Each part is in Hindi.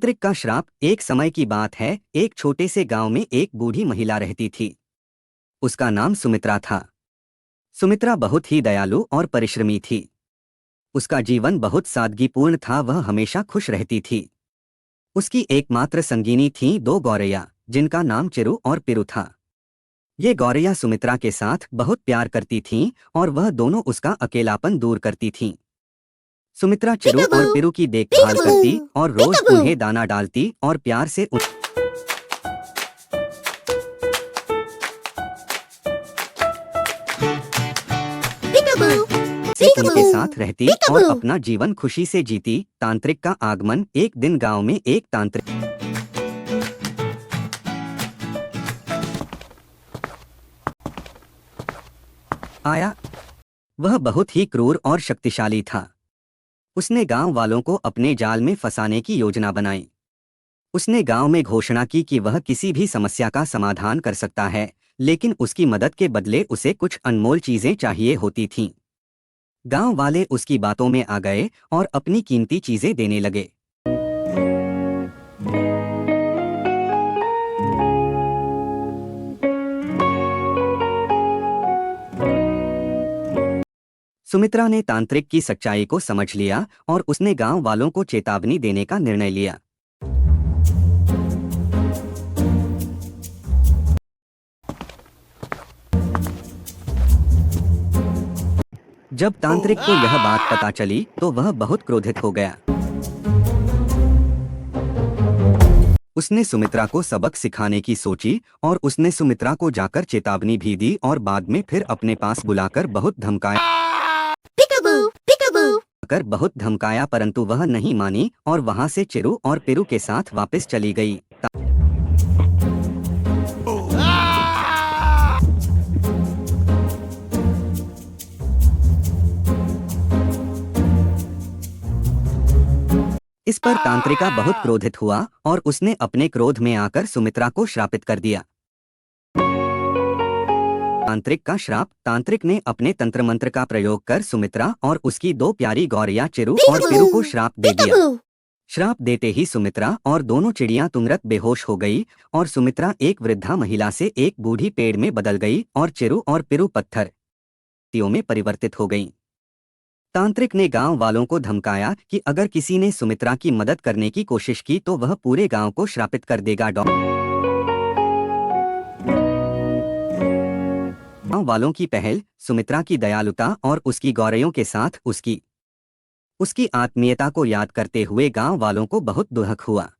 तांत्रिक का श्राप। एक समय की बात है, एक छोटे से गांव में एक बूढ़ी महिला रहती थी। उसका नाम सुमित्रा था। सुमित्रा बहुत ही दयालु और परिश्रमी थी। उसका जीवन बहुत सादगीपूर्ण था, वह हमेशा खुश रहती थी। उसकी एकमात्र संगिनी थीं दो गौरैया, जिनका नाम चिरू और पिरू था। ये गौरैया सुमित्रा के साथ बहुत प्यार करती थीं और वह दोनों उसका अकेलापन दूर करती थीं। सुमित्रा चिरू और पिरू की देखभाल करती और रोज उन्हें दाना डालती और प्यार से उनके साथ रहती और अपना जीवन खुशी से जीती। तांत्रिक का आगमन। एक दिन गांव में एक तांत्रिक आया। वह बहुत ही क्रूर और शक्तिशाली था। उसने गांव वालों को अपने जाल में फंसाने की योजना बनाई। उसने गांव में घोषणा की कि वह किसी भी समस्या का समाधान कर सकता है, लेकिन उसकी मदद के बदले उसे कुछ अनमोल चीजें चाहिए होती थीं। गांव वाले उसकी बातों में आ गए और अपनी कीमती चीजें देने लगे। सुमित्रा ने तांत्रिक की सच्चाई को समझ लिया और उसने गांव वालों को चेतावनी देने का निर्णय लिया। जब तांत्रिक को यह बात पता चली तो वह बहुत क्रोधित हो गया। उसने सुमित्रा को सबक सिखाने की सोची और उसने सुमित्रा को जाकर चेतावनी भी दी और बाद में फिर अपने पास बुलाकर बहुत धमकाया, परंतु वह नहीं मानी और वहां से चिरू और पिरू के साथ वापस चली गई। इस पर तांत्रिका बहुत क्रोधित हुआ और उसने अपने क्रोध में आकर सुमित्रा को श्रापित कर दिया। तांत्रिक का श्राप। तांत्रिक ने अपने तंत्र मंत्र का प्रयोग कर सुमित्रा और उसकी दो प्यारी गौरैया चिरू और पिरू को श्राप दे दिया। श्राप देते ही सुमित्रा और दोनों चिड़ियां तुरंत बेहोश हो गई और सुमित्रा एक वृद्धा महिला से एक बूढ़ी पेड़ में बदल गई और चिरू और पिरू पत्थर में परिवर्तित हो गईं। तांत्रिक ने गांव वालों को धमकाया कि अगर किसी ने सुमित्रा की मदद करने की कोशिश की तो वह पूरे गांव को श्रापित कर देगा। गांव वालों की पहल, सुमित्रा की दयालुता और उसकी गौरैयों के साथ उसकी आत्मीयता को याद करते हुए गांव वालों को बहुत दुख हुआ।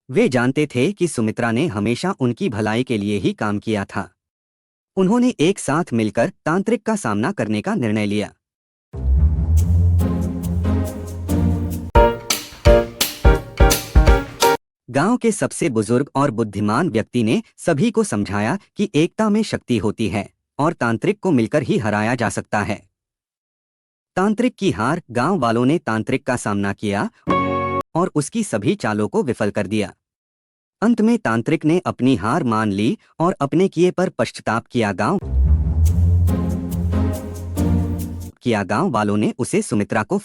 वे जानते थे कि सुमित्रा ने हमेशा उनकी भलाई के लिए ही काम किया था। उन्होंने एक साथ मिलकर तांत्रिक का सामना करने का निर्णय लिया। गांव के सबसे बुजुर्ग और बुद्धिमान व्यक्ति ने सभी को समझाया कि एकता में शक्ति होती है और तांत्रिक को मिलकर ही हराया जा सकता है। तांत्रिक की हार। गांव वालों ने तांत्रिक का सामना किया और उसकी सभी चालों को विफल कर दिया। अंत में तांत्रिक ने अपनी हार मान ली और अपने किए पर पश्चाताप किया। गांव वालों ने उसे सुमित्रा को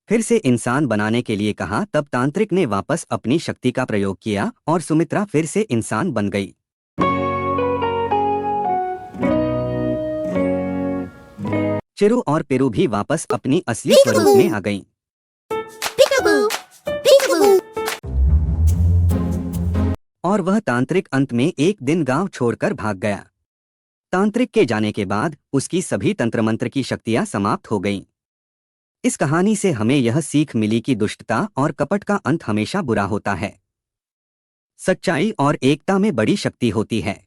फिर से इंसान बनाने के लिए कहा। तब तांत्रिक ने वापस अपनी शक्ति का प्रयोग किया और सुमित्रा फिर से इंसान बन गई। चिरू और पिरू भी वापस अपनी असली स्वरूप में आ गईं। और वह तांत्रिक अंत में एक दिन गांव छोड़कर भाग गया। तांत्रिक के जाने के बाद उसकी सभी तंत्रमंत्र की शक्तियां समाप्त हो गईं। इस कहानी से हमें यह सीख मिली कि दुष्टता और कपट का अंत हमेशा बुरा होता है। सच्चाई और एकता में बड़ी शक्ति होती है।